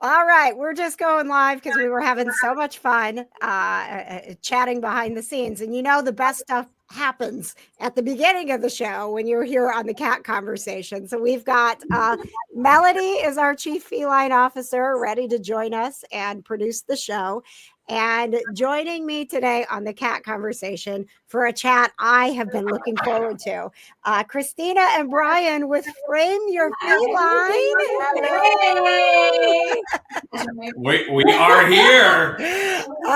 All right, we're just going live because we were having so much fun chatting behind the scenes. And the best stuff happens at the beginning of the show when you're here on the cat conversation. So we've got Melody is our chief feline officer, ready to join us and produce the show. And joining me today on the cat conversation for a chat I have been looking forward to, Christina and Brian with Frame Your Feline. Hello. We are here.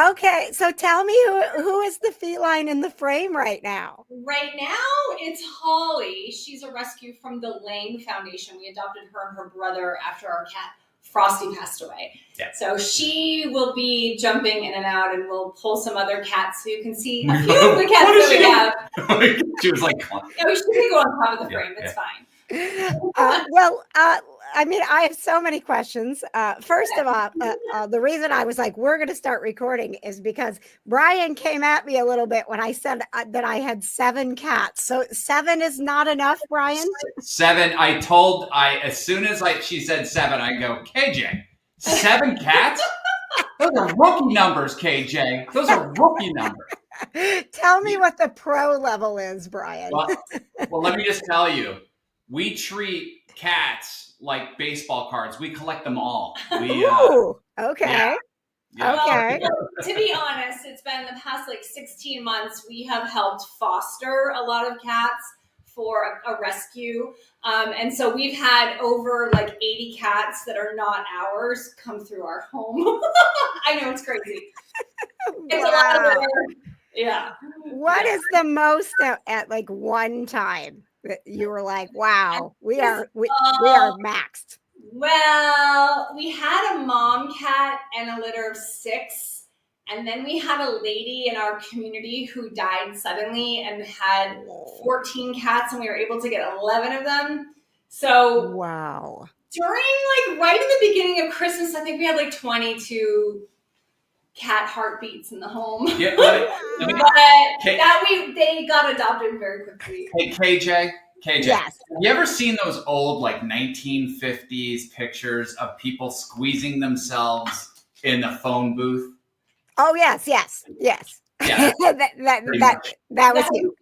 Okay, so tell me who is the feline in the frame right now? Right now, it's Holly. She's a rescue from the Lang Foundation. We adopted her and her brother after our cat Frosty passed away. Yeah. So she will be jumping in and out, and we'll pull some other cats so you can see a few of the cats that we have. She was like, yeah, we should go on top of the frame. It's fine. I have so many questions. First of all, the reason I was like, we're going to start recording is because Brian came at me a little bit when I said that I had 7 cats. So 7 is not enough, Brian? 7. As soon as she said 7, I go, KJ, 7 cats? Those are rookie numbers, KJ. Those are rookie numbers. Tell me what the pro level is, Brian. Well, let me just tell you, we treat cats like baseball cards. We collect them all. Ooh, okay. Yeah. Okay. Well, to be honest, it's been the past 16 months we have helped foster a lot of cats for a rescue. And so we've had over 80 cats that are not ours come through our home. I know, it's crazy. It's a lot of work. Yeah. What is the most at one time that you were like, wow, we are maxed? Well, we had a mom cat and a litter of 6. And then we had a lady in our community who died suddenly and had 14 cats, and we were able to get 11 of them. So wow. During right at the beginning of Christmas, I think we had 22 cat heartbeats in the home. Yeah, they got adopted very quickly. Hey, KJ. Yes. Have you ever seen those old 1950s pictures of people squeezing themselves in the phone booth? Oh, yes. Yeah. that was you.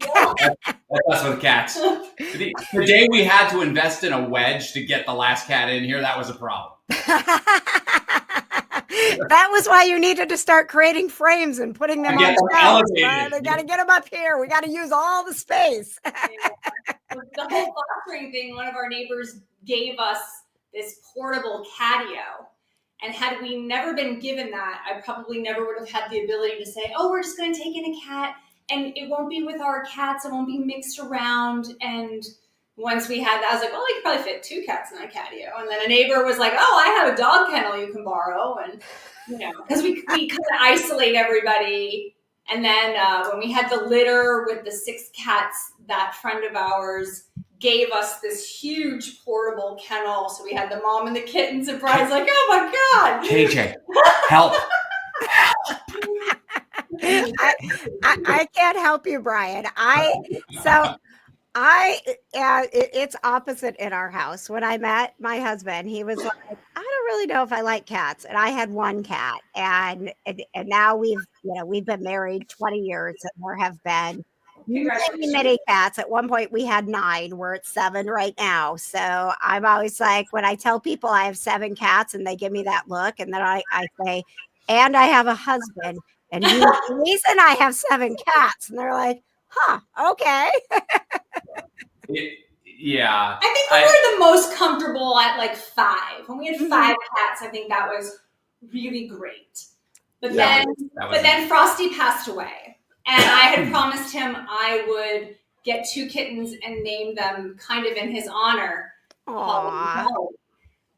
That's with cats. The day we had to invest in a wedge to get the last cat in here, that was a problem. That was why you needed to start creating frames and putting them on shelves. They got to get them up here. We got to use all the space. The whole fostering thing, one of our neighbors gave us this portable catio. And had we never been given that, I probably never would have had the ability to say, oh, we're just going to take in a cat and it won't be with our cats. It won't be mixed around. And once we had that, I was like, well, I could probably fit 2 cats in that catio. And then a neighbor was like, oh, I have a dog kennel you can borrow. And, because we kind of isolate everybody. And then when we had the litter with the 6 cats, that friend of ours gave us this huge portable kennel. So we had the mom and the kittens, and Brian's like, oh my God. KJ, help. I can't help you, Brian. It's opposite in our house. When I met my husband, he was like, I don't really know if I like cats. And I had 1 cat, and now we've been married 20 years, and there have been many cats. At one point we had 9. We're at 7 right now. So I'm always like, when I tell people I have 7 cats and they give me that look, and then I say, and I have a husband, and the reason I have 7 cats, and they're like, huh, okay. Yeah. I think we were the most comfortable at 5. When we had 5 cats, I think that was really great. But then Frosty passed away. And I had promised him I would get 2 kittens and name them kind of in his honor. Aww.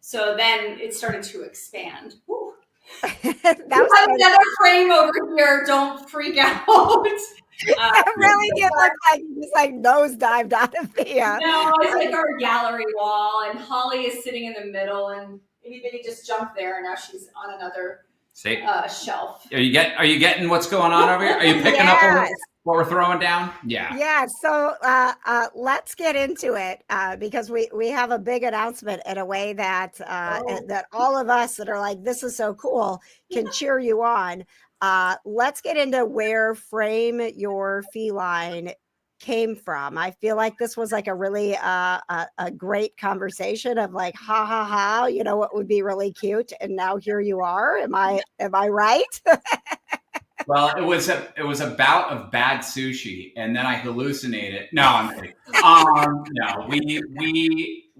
So then it started to expand. That was another frame over here. Don't freak out. It really did look like you just nosedived out of the. No, it's our gallery wall, and Holly is sitting in the middle, and anybody just jumped there, and now she's on another shelf. Are you getting what's going on over here? Are you picking up? what we're throwing down? Yeah. Yeah, so let's get into it because we have a big announcement in a way that that all of us that are like, this is so cool, can cheer you on. Let's get into where Frame Your Feline came from. I feel like this was like a really a great conversation of like, ha ha ha, you know what would be really cute, and now here you are. Am I right? Well, it was a bout of bad sushi, and then I hallucinated. No, I'm kidding. No,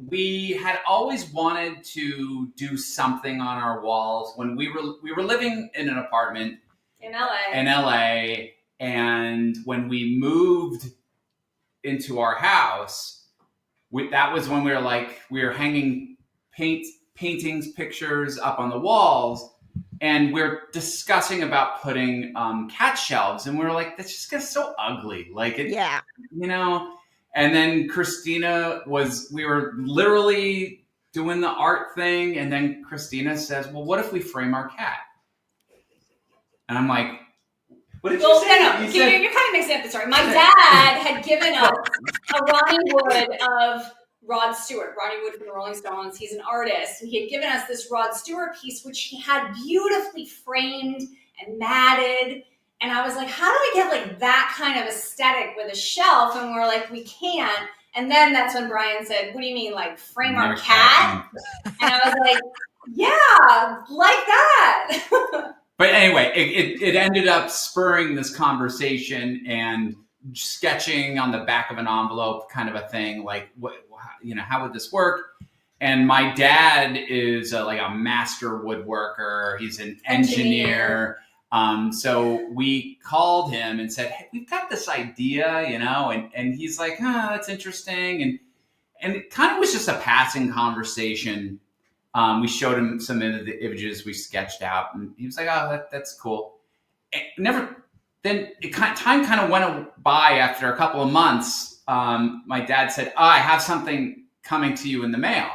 we had always wanted to do something on our walls when we were living in an apartment In LA. in LA, and when we moved into our house, that was when we were hanging paintings, pictures up on the walls. And we're discussing about putting cat shelves, and we're like, "That's just gets so ugly." Like it, Yeah. you know. And then we were literally doing the art thing, and then Christina says, "Well, what if we frame our cat?" And I'm like, "What did you say?" No. You're kind of mixing up the story. My dad had given us a Ronnie Wood of Rod Stewart. Ronnie Wood from the Rolling Stones. He's an artist. And he had given us this Rod Stewart piece, which he had beautifully framed and matted. And I was like, how do we get like that kind of aesthetic with a shelf? And we're like, we can't. And then that's when Brian said, what do you mean, like frame our cat? And I was like, yeah, like that. But anyway, it ended up spurring this conversation and sketching on the back of an envelope, kind of a thing, like how would this work? And my dad is like a master woodworker. He's an engineer. So we called him and said, "Hey, we've got this idea, and he's like, that's interesting. And it kind of was just a passing conversation. We showed him some of the images we sketched out, and he was like, "Oh, that's cool." Then time kind of went by. After a couple of months, my dad said, "Oh, I have something coming to you in the mail."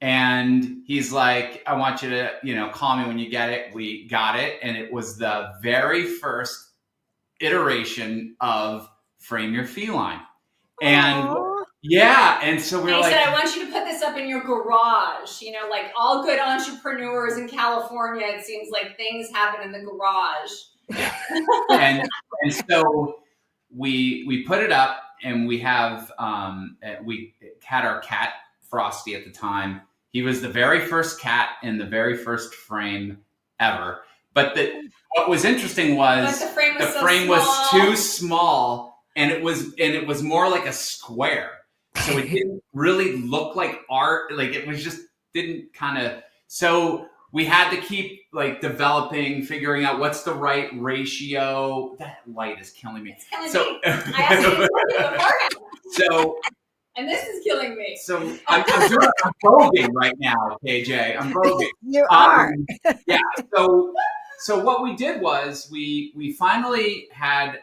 And he's like, "I want you to, call me when you get it." We got it, and it was the very first iteration of Frame Your Feline. And yeah, and so we were like, he said, "I want you to put this up in your garage." Like all good entrepreneurs in California, it seems like things happen in the garage. and so we put it up, and we had our cat Frosty at the time. He was the very first cat in the very first frame ever. But what was interesting was the frame was, was too small, and it was more like a square. So it didn't really look like art. Like it was just didn't kind of. So we had to keep like developing, figuring out what's the right ratio. That light is killing me. It's killing me. I asked you to put it beforehand. So. And this is killing me. So I'm voguing right now, KJ. I'm voguing. You are. Yeah. So what we did was we finally had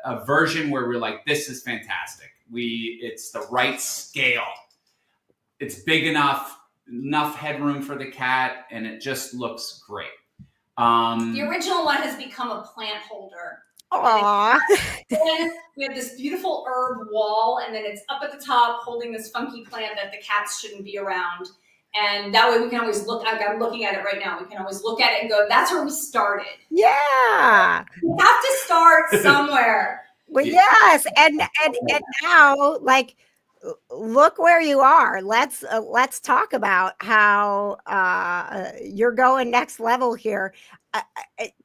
a version where we're like, this is fantastic. It's the right scale. It's big enough headroom for the cat, and it just looks great. The original one has become a plant holder. Aww. We have this beautiful herb wall, and then it's up at the top holding this funky plant that the cats shouldn't be around. And that way we can always look, like I'm looking at it right now, we can always look at it and go, that's where we started. Yeah. We have to start somewhere. Well, yes. And now, like, look where you are. Let's talk about how you're going next level here.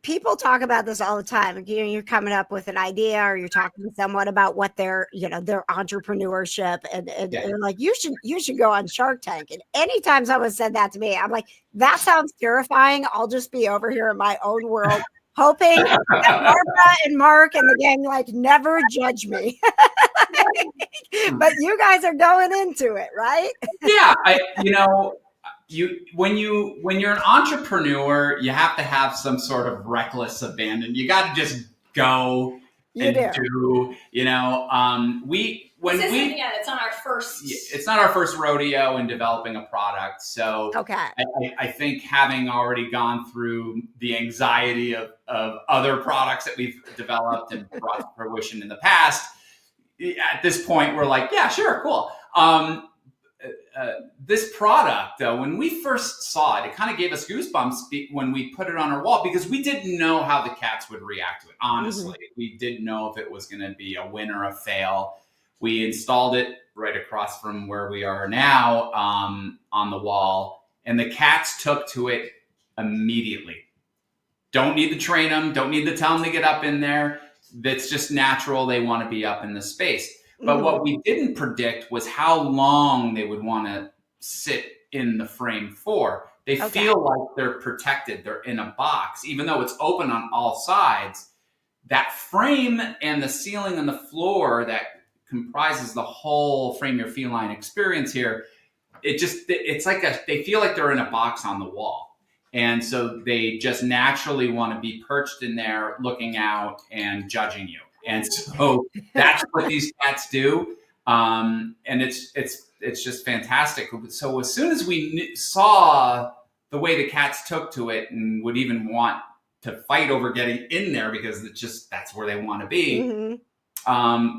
People talk about this all the time. You're coming up with an idea, or you're talking to someone about what their entrepreneurship, and they're like, you should go on Shark Tank. And anytime someone said that to me, I'm like, that sounds terrifying. I'll just be over here in my own world, hoping that Barbara and Mark and the gang never judge me. But you guys are going into it, right? Yeah, when you're an entrepreneur, you have to have some sort of reckless abandon. You got to just go You and do. It's on our first. It's not our first rodeo in developing a product. So Okay. I think having already gone through the anxiety of other products that we've developed and brought to fruition in the past, at this point, we're like, yeah, sure, cool. This product, though, when we first saw it, it kind of gave us goosebumps when we put it on our wall because we didn't know how the cats would react to it. Honestly, we didn't know if it was going to be a win or a fail. We installed it right across from where we are now on the wall, and the cats took to it immediately. Don't need to train them. Don't need to tell them to get up in there. That's just natural. They want to be up in the space. But what we didn't predict was how long they would want to sit in the frame for. They feel like they're protected. They're in a box, even though it's open on all sides. That frame and the ceiling and the floor that comprises the whole Frame Your Feline experience here, it's like they feel like they're in a box on the wall. And so they just naturally want to be perched in there looking out and judging you. And so that's what these cats do. And it's just fantastic. So as soon as we saw the way the cats took to it and would even want to fight over getting in there because that's where they want to be,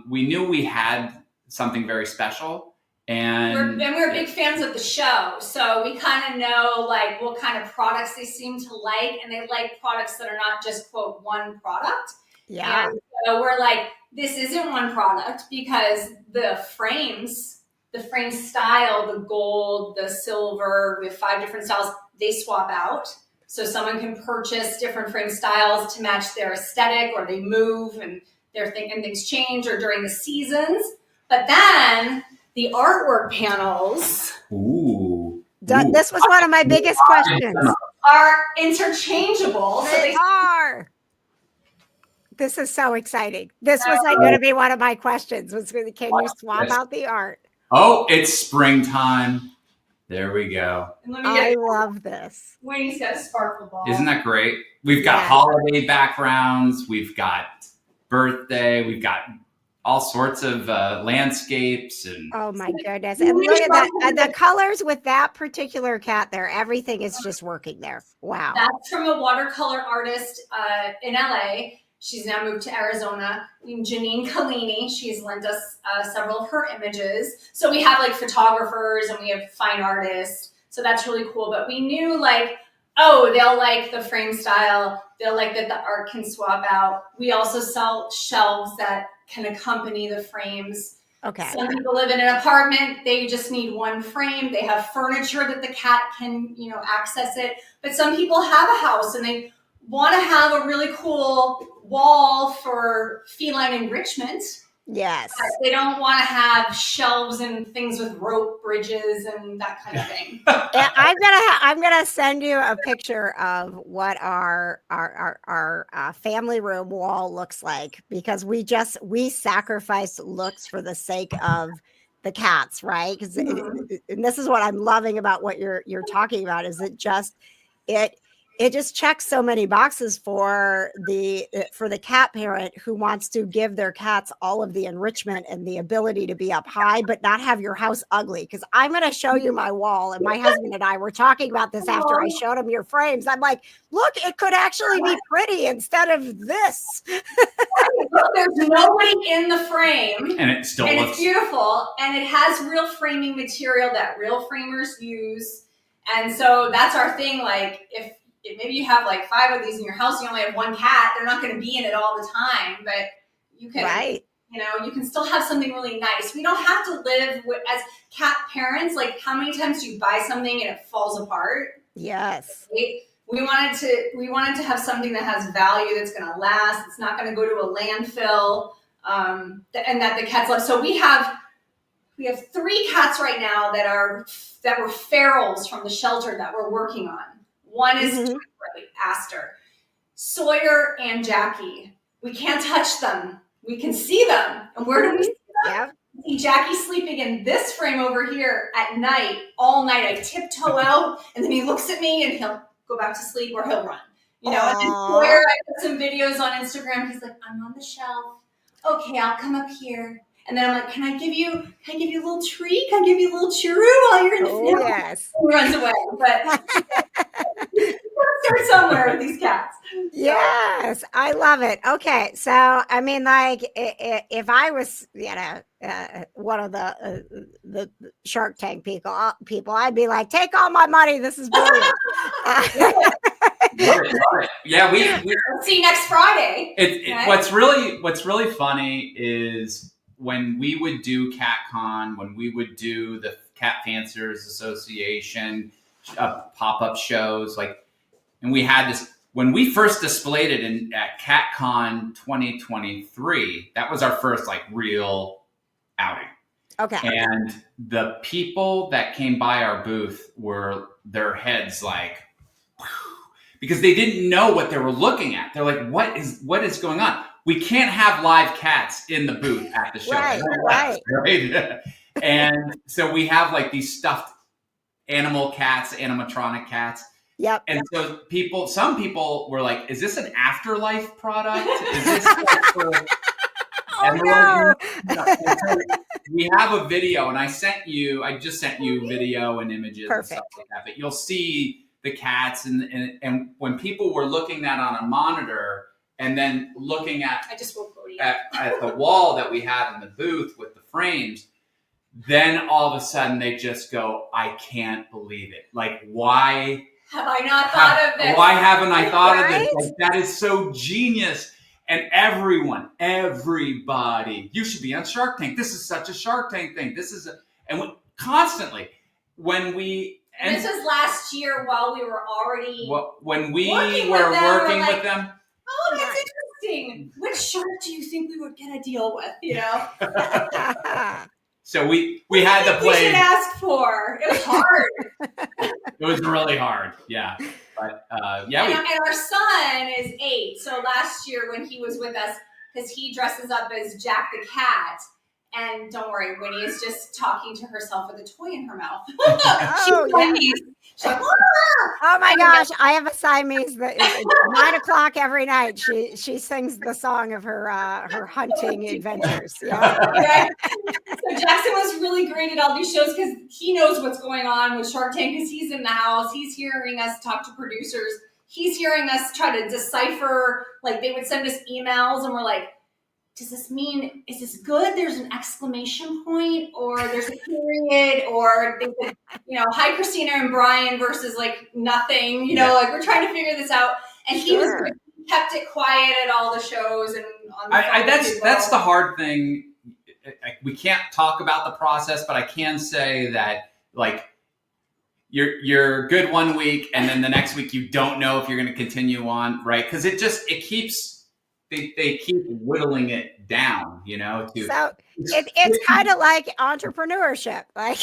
we knew we had something very special. And we're big fans of the show, so we kind of know like what kind of products they seem to like, and they like products that are not just quote one product. Yeah. And so we're like, this isn't one product because the frame style, the gold, the silver, we have 5 different styles, they swap out. So someone can purchase different frame styles to match their aesthetic, or they move and they're thinking things change, or during the seasons. But then the artwork panels This was one of my biggest questions. Are interchangeable. They are. This is so exciting. This was like going to be one of my questions. Can you swap out the art? Oh, it's springtime. There we go. I love this. Wayne's got a sparkle ball. Isn't that great? We've got holiday backgrounds. We've got birthday. We've got all sorts of landscapes. And oh my goodness. And look at that. And the colors with that particular cat there, everything is just working there. Wow. That's from a watercolor artist in LA. She's now moved to Arizona. Janine Collini. She's lent us several of her images. So we have like photographers and we have fine artists. So that's really cool. But we knew like, they'll like the frame style. They'll like that the art can swap out. We also sell shelves that can accompany the frames. Okay. Some people live in an apartment. They just need one frame. They have furniture that the cat can, access it. But some people have a house and they want to have a really cool wall for feline enrichment. Yes. They don't want to have shelves and things with rope bridges and that kind of thing. I'm gonna send you a picture of what our family room wall looks like, because we sacrificed looks for the sake of the cats, right? Because and this is what I'm loving about what you're talking about, is it just checks so many boxes for the cat parent who wants to give their cats all of the enrichment and the ability to be up high, but not have your house ugly. Because I'm going to show you my wall, and my husband and I were talking about this after I showed him your frames. I'm like, look, it could actually be pretty instead of this. Look, there's nobody in the frame, and it still looks it's beautiful, and it has real framing material that real framers use. And so that's our thing. Like if maybe you have like 5 of these in your house, you only have 1 cat, they're not going to be in it all the time, but you can, you can still have something really nice. We don't have to live as cat parents. Like, how many times do you buy something and it falls apart? Yes. We wanted to have something that has value, that's going to last. It's not going to go to a landfill, and that the cats love. So we have 3 cats right now that were ferals from the shelter that we're working on. One is Aster, Sawyer, and Jackie. We can't touch them. We can see them. And where do we see them? Yeah. See Jackie sleeping in this frame over here at night, all night. I tiptoe out, and then he looks at me, and he'll go back to sleep or he'll run. And then Sawyer, I put some videos on Instagram. He's like, I'm on the shelf. okay, I'll come up here. And then I'm like, can I give you a little treat? Can I give you a little churro while you're in the Oh, field? yes. He runs away. But start somewhere with these cats. Yes, I love it. Okay, so I mean, like, if I was, one of the Shark Tank people, I'd be like, take all my money. This is brilliant. Love it. Yeah, we We'll see you next Friday. Right? What's really funny is when we would do CatCon, when we would do the Cat Fanciers Association pop-up shows, like, and we had this when we first displayed it at CatCon 2023. That was our first like real outing. Okay. And the people that came by our booth were their heads like, because they didn't know what they were looking at. They're like, what is going on? We can't have live cats in the booth at the show. Right. And so we have like these stuffed animal cats, animatronic cats. Yep. And so some people were like, is this an Afterlife product? Is this like for no. So we have a video, and I just sent you video and images. Perfect. And stuff like that. But you'll see the cats, and when people were looking at on a monitor and then looking at the wall that we have in the booth with the frames, then all of a sudden they just go, I can't believe it. Like, why have I not thought of this? Why haven't I thought of this? Like, that is so genius. And everybody, you should be on Shark Tank. This is such a Shark Tank thing. Constantly when we. And this was last year while we were already when we were working with them. Oh, that's interesting. Which shark do you think we would get a deal with? You know. So we had to play. We should ask for. It was hard. It was really hard. Yeah. But and our son is 8. So last year when he was with us, because he dresses up as Jack the cat. And don't worry, Winnie is just talking to herself with a toy in her mouth. She's like, oh my gosh, I have a Siamese that 9:00 every night. She sings the song of her hunting adventures. Yeah. Okay. So Jackson was really great at all these shows because he knows what's going on with Shark Tank because he's in the house. He's hearing us talk to producers. He's hearing us try to decipher. Like they would send us emails and we're like, does this mean, is this good? There's an exclamation point or there's a period or, hi, Christina and Brian versus like nothing, like we're trying to figure this out. And he kept it quiet at all the shows and on the that's the hard thing. We can't talk about the process, but I can say that like you're good one week and then the next week you don't know if you're going to continue on, right? Because it keeps. They keep whittling it down, So it's kind of like entrepreneurship. Like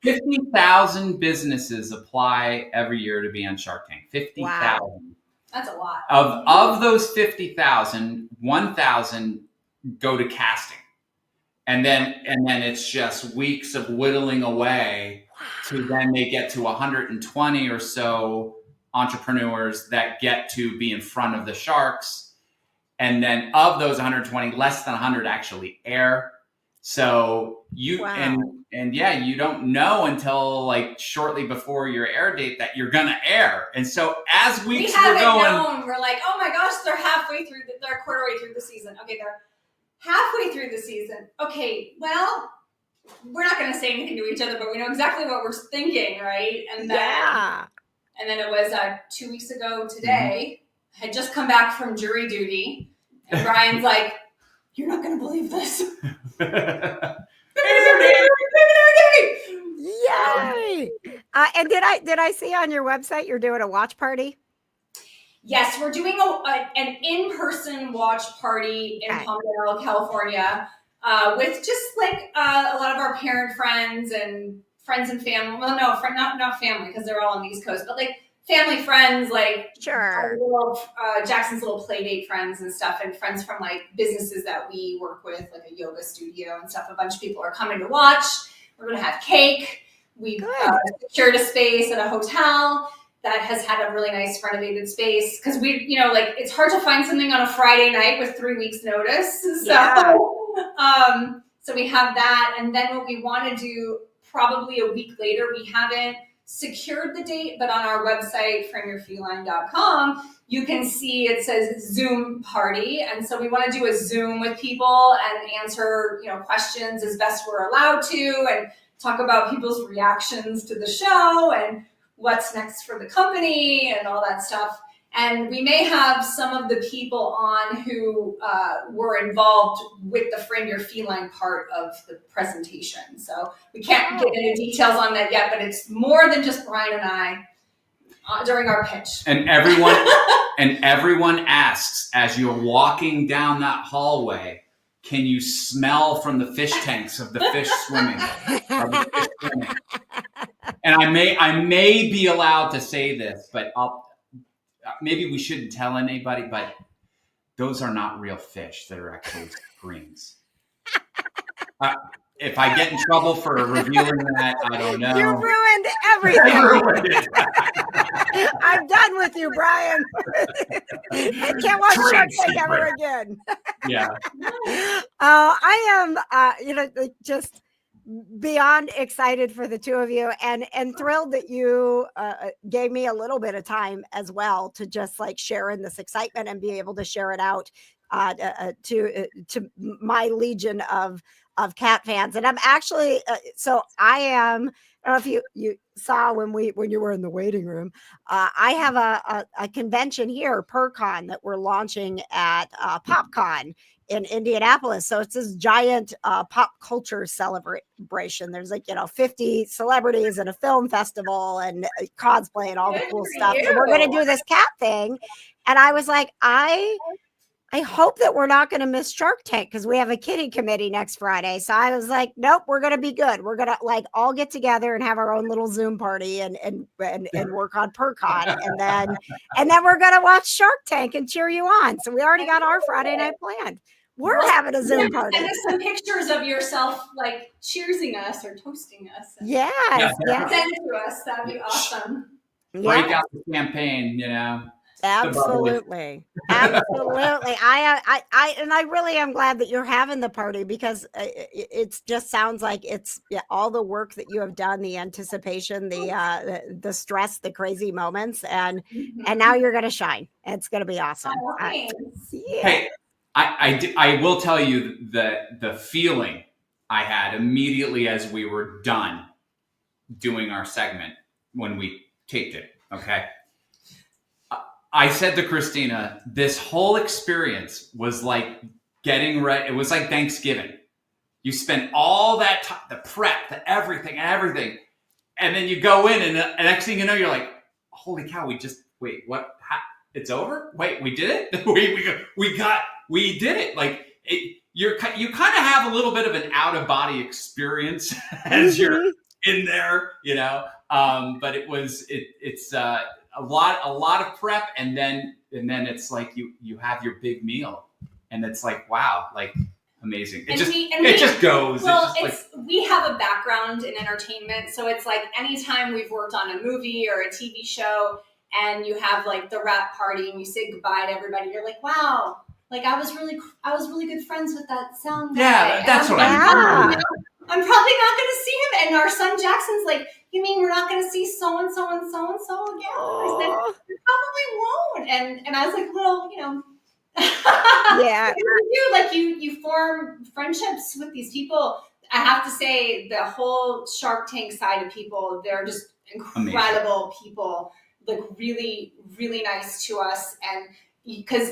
50,000 businesses apply every year to be on Shark Tank. 50,000. Wow. That's a lot. Of those 50,000, 1,000 go to casting, and then it's just weeks of whittling away to then they get to 120 or so entrepreneurs that get to be in front of the sharks. And then of those 120, less than 100 actually air. So you you don't know until like shortly before your air date that you're gonna air. And so as weeks were going, we're like, oh my gosh, they're halfway through. They're a quarter way through the season. Okay, they're halfway through the season. Okay, well, we're not gonna say anything to each other, but we know exactly what we're thinking, right? And then And then it was 2 weeks ago today. I had just come back from jury duty. And Brian's like, you're not going to believe this. Yay! And did I see on your website you're doing a watch party? Yes, we're doing an in-person watch party in Palmdale, California, with just like a lot of our parent friends and family. Well, no, not family because they're all on the East Coast, but like family friends, like Jackson's little play date friends and stuff, and friends from like businesses that we work with, like a yoga studio and stuff. A bunch of people are coming to watch. We're going to have cake. We've secured a space at a hotel. that has had a really nice renovated space. Because we, you know, like it's hard to find something on a Friday night with 3 weeks notice. So, Yeah. so we have that. And then what we want to do probably a week later, we haven't secured the date, but on our website, frameyourfeline.com, you can see it says Zoom party. And so we want to do a Zoom with people and answer, you know, questions as best we're allowed to, and talk about people's reactions to the show and what's next for the company and all that stuff. And we may have some of the people on who were involved with the Frame Your Feline part of the presentation. So we can't get into details on that yet, but it's more than just Brian and I during our pitch. And everyone asks as you're walking down that hallway, can you smell from the fish tanks of the fish swimming? And I may be allowed to say this, but maybe we shouldn't tell anybody, but those are not real fish. They're actually screens. If I get in trouble for revealing that, I don't know. You ruined everything. I ruined it. I'm done with you, Brian. I can't watch Trade Shark Tank secret. ever again. Yeah. I am, just beyond excited for the two of you, and thrilled that you gave me a little bit of time as well to just like share in this excitement and be able to share it out to my legion of cat fans. And I'm actually so I am. I don't know if you saw when you were in the waiting room. I have a convention here, PurCon, that we're launching at PopCon in Indianapolis. So it's this giant pop culture celebration. There's 50 celebrities and a film festival and cosplay and all the cool stuff. So we're going to do this cat thing. And I was like, I hope that we're not going to miss Shark Tank because we have a kitty committee next Friday. So I was like, nope, we're going to be good. We're going to all get together and have our own little Zoom party and work on PurCon. And then we're going to watch Shark Tank and cheer you on. So we already got our Friday night planned. We're having a Zoom party. Send us some pictures of yourself cheersing us or toasting us. Yes. Send it to us. That'd be awesome. Break out the champagne, Absolutely. Absolutely. I really am glad that you're having the party because it just sounds like it's all the work that you have done, the anticipation, the stress, the crazy moments, and now you're going to shine. It's going to be awesome. Hey, I will tell you the feeling I had immediately as we were done doing our segment when we taped it. Okay. I said to Christina, this whole experience was like getting ready. It was like Thanksgiving. You spend all that time, the prep, the everything. And then you go in and the next thing you know, you're like, holy cow, wait, what? It's over? Wait, we did it? we did it. You kind of have a little bit of an out of body experience as you're in there, but it's a lot of prep, and then it's like you have your big meal, and it's like, wow, amazing. It just goes. Well, we have a background in entertainment, so it's like anytime we've worked on a movie or a TV show, and you have the wrap party, and you say goodbye to everybody, you're like, wow, I was really good friends with that sound guy. Yeah, that's what I mean. I'm probably not going to see him. And our son Jackson's like, you mean we're not going to see so-and-so and so-and-so again? I said, you probably won't. And I was like, well, yeah. You form friendships with these people. I have to say the whole Shark Tank side of people, they're just incredible people, really, really nice to us. And because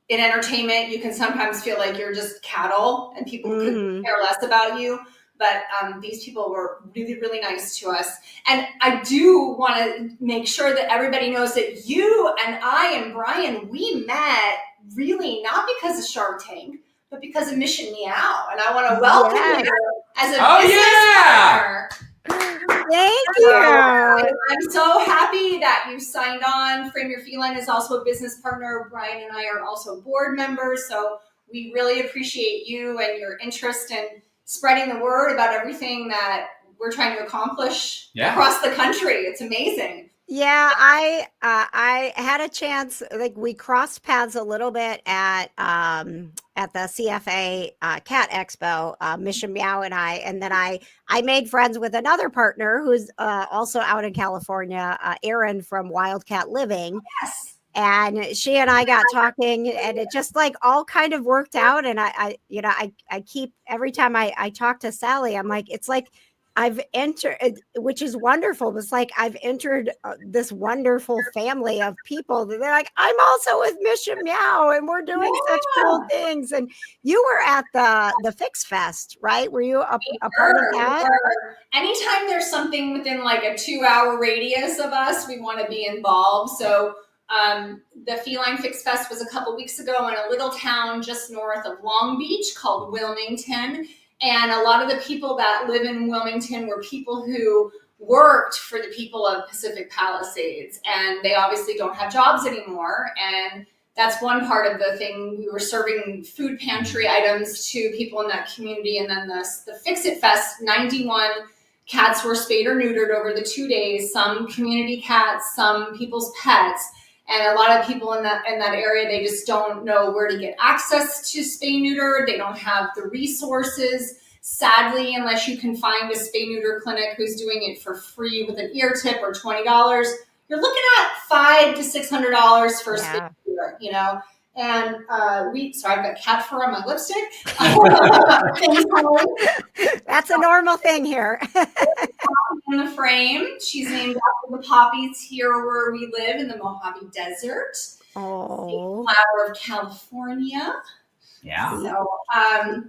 in entertainment, you can sometimes feel like you're just cattle and people could care less about you. But these people were really, really nice to us. And I do want to make sure that everybody knows that you and I and Brian, we met really not because of Shark Tank, but because of Mission Meow. And I want to welcome you as a business partner. Thank you. I'm so happy that you signed on. Frame Your Feline is also a business partner. Brian and I are also board members. So we really appreciate you and your interest in spreading the word about everything that we're trying to accomplish across the country. It's amazing. Yeah, I had a chance. Like we crossed paths a little bit at the CFA Cat Expo, Mission Meow and and then I made friends with another partner who's also out in California, Erin from Wildcat Living, Yes. and she and I got talking, and it just like all kind of worked out. And I keep every time I talk to Sally, I'm like, it's like I've entered, which is wonderful. It's like I've entered this wonderful family of people that they're like, I'm also with Mission Meow, and we're doing such cool Yeah. things. And you were at the Fix Fest, right? Were you a part of that? Anytime there's something within like a 2-hour radius of us, we want to be involved. So the Feline Fix Fest was a couple weeks ago in a little town just north of Long Beach called Wilmington. And a lot of the people that live in Wilmington were people who worked for the people of Pacific Palisades. And they obviously don't have jobs anymore. And that's one part of the thing. We were serving food pantry items to people in that community. And then the Fix It Fest, 91 cats were spayed or neutered over the 2 days, some community cats, some people's pets. And a lot of people in that area, they just don't know where to get access to spay neuter. They don't have the resources. Sadly, unless you can find a spay neuter clinic who's doing it for free with an ear tip or $20, you're looking at $500 to $600 for a spay neuter, you know. And sorry, I've got cat fur on my lipstick. That's a normal thing here. In the frame. She's named after the poppies here where we live in the Mojave Desert. Oh, Flower of California. Yeah. So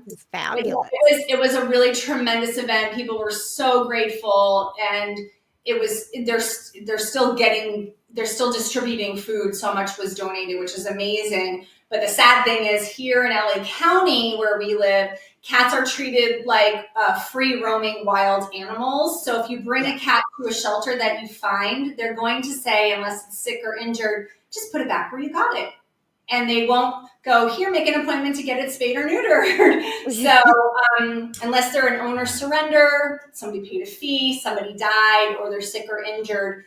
it's fabulous. it was a really tremendous event. People were so grateful, and they're still distributing food. So much was donated, which is amazing. But the sad thing is, here in LA County, where we live, cats are treated like free roaming wild animals. So if you bring a cat to a shelter that you find, they're going to say, unless it's sick or injured, just put it back where you got it. And they won't go, here, make an appointment to get it spayed or neutered. So unless they're an owner surrender, somebody paid a fee, somebody died, or they're sick or injured,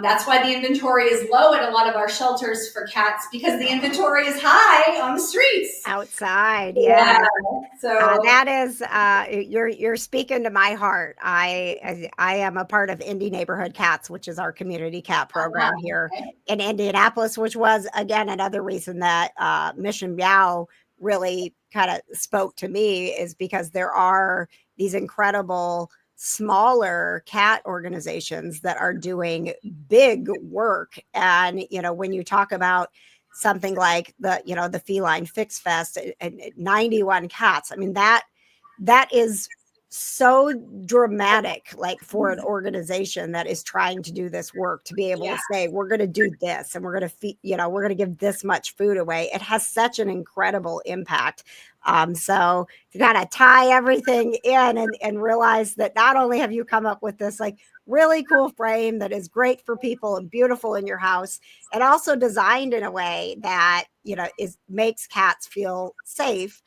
that's why the inventory is low at a lot of our shelters for cats, because the inventory is high on the streets. Outside, yeah. So that is you're speaking to my heart. I am a part of Indie Neighborhood Cats, which is our community cat program here in Indianapolis, which was again another reason that Mission Meow really kind of spoke to me, is because there are these incredible smaller cat organizations that are doing big work. And when you talk about something like the Feline Fix Fest and 91 cats, I mean that is so dramatic, like for an organization that is trying to do this work, to be able to say, we're going to do this and we're going to feed, we're going to give this much food away. It has such an incredible impact. So to kind of tie everything in and realize that not only have you come up with this like really cool frame that is great for people and beautiful in your house, and also designed in a way that makes cats feel safe.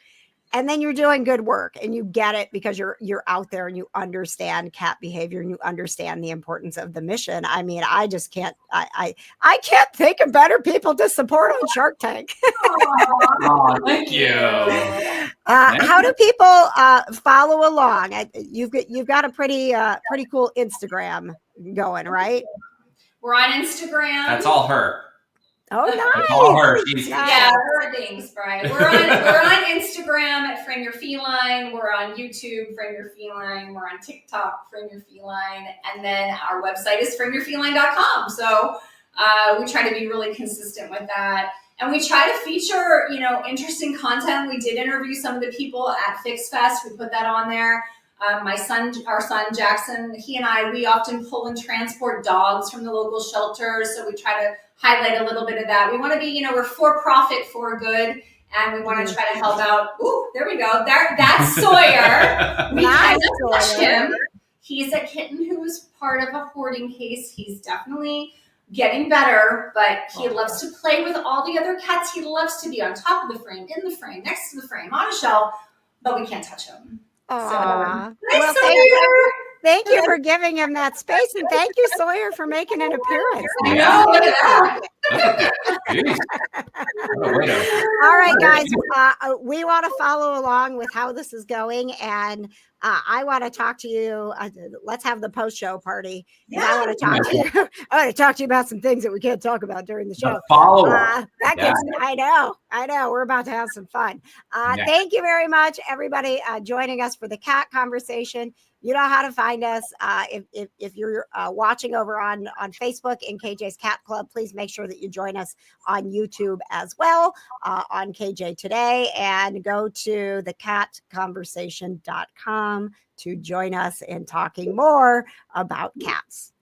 And then you're doing good work, and you get it because you're out there and you understand cat behavior and you understand the importance of the mission. I mean, I just can't, I can't think of better people to support on Shark Tank. Oh, thank you. How do people follow along? You've got a pretty cool Instagram going, right? We're on Instagram. That's all her. Oh, nice. That's all her. Thanks, Brian. We're on Instagram at Frame Your Feline. We're on YouTube, Frame Your Feline. We're on TikTok, Frame Your Feline. And then our website is frameyourfeline.com. So we try to be really consistent with that. And we try to feature, interesting content. We did interview some of the people at Fix Fest. We put that on there. Our son Jackson, he and I, we often pull and transport dogs from the local shelters. So we try to highlight a little bit of that. We want to be, we're for profit, for good, and we want to try to help out. Ooh, there we go. That's Sawyer. We cannot touch him. He's a kitten who was part of a hoarding case. He's definitely getting better, but he loves to play with all the other cats. He loves to be on top of the frame, in the frame, next to the frame, on a shelf, but we can't touch him. Aww. So, Thank you for giving him that space, and thank you, Sawyer, for making an appearance. I know. Look at that. Look at that. Jeez. What a way to- All right, guys, we want to follow along with how this is going, and I want to talk to you. Let's have the post-show party. And I want to talk to you. I want to talk to you about some things that we can't talk about during the show. The follow-up. That gets. I know. We're about to have some fun. Thank you very much, everybody, joining us for the cat conversation. You know how to find us. If you're watching over on Facebook in KJ's Cat Club, please make sure that you join us on YouTube as well, on KJ Today, and go to thecatconversation.com to join us in talking more about cats.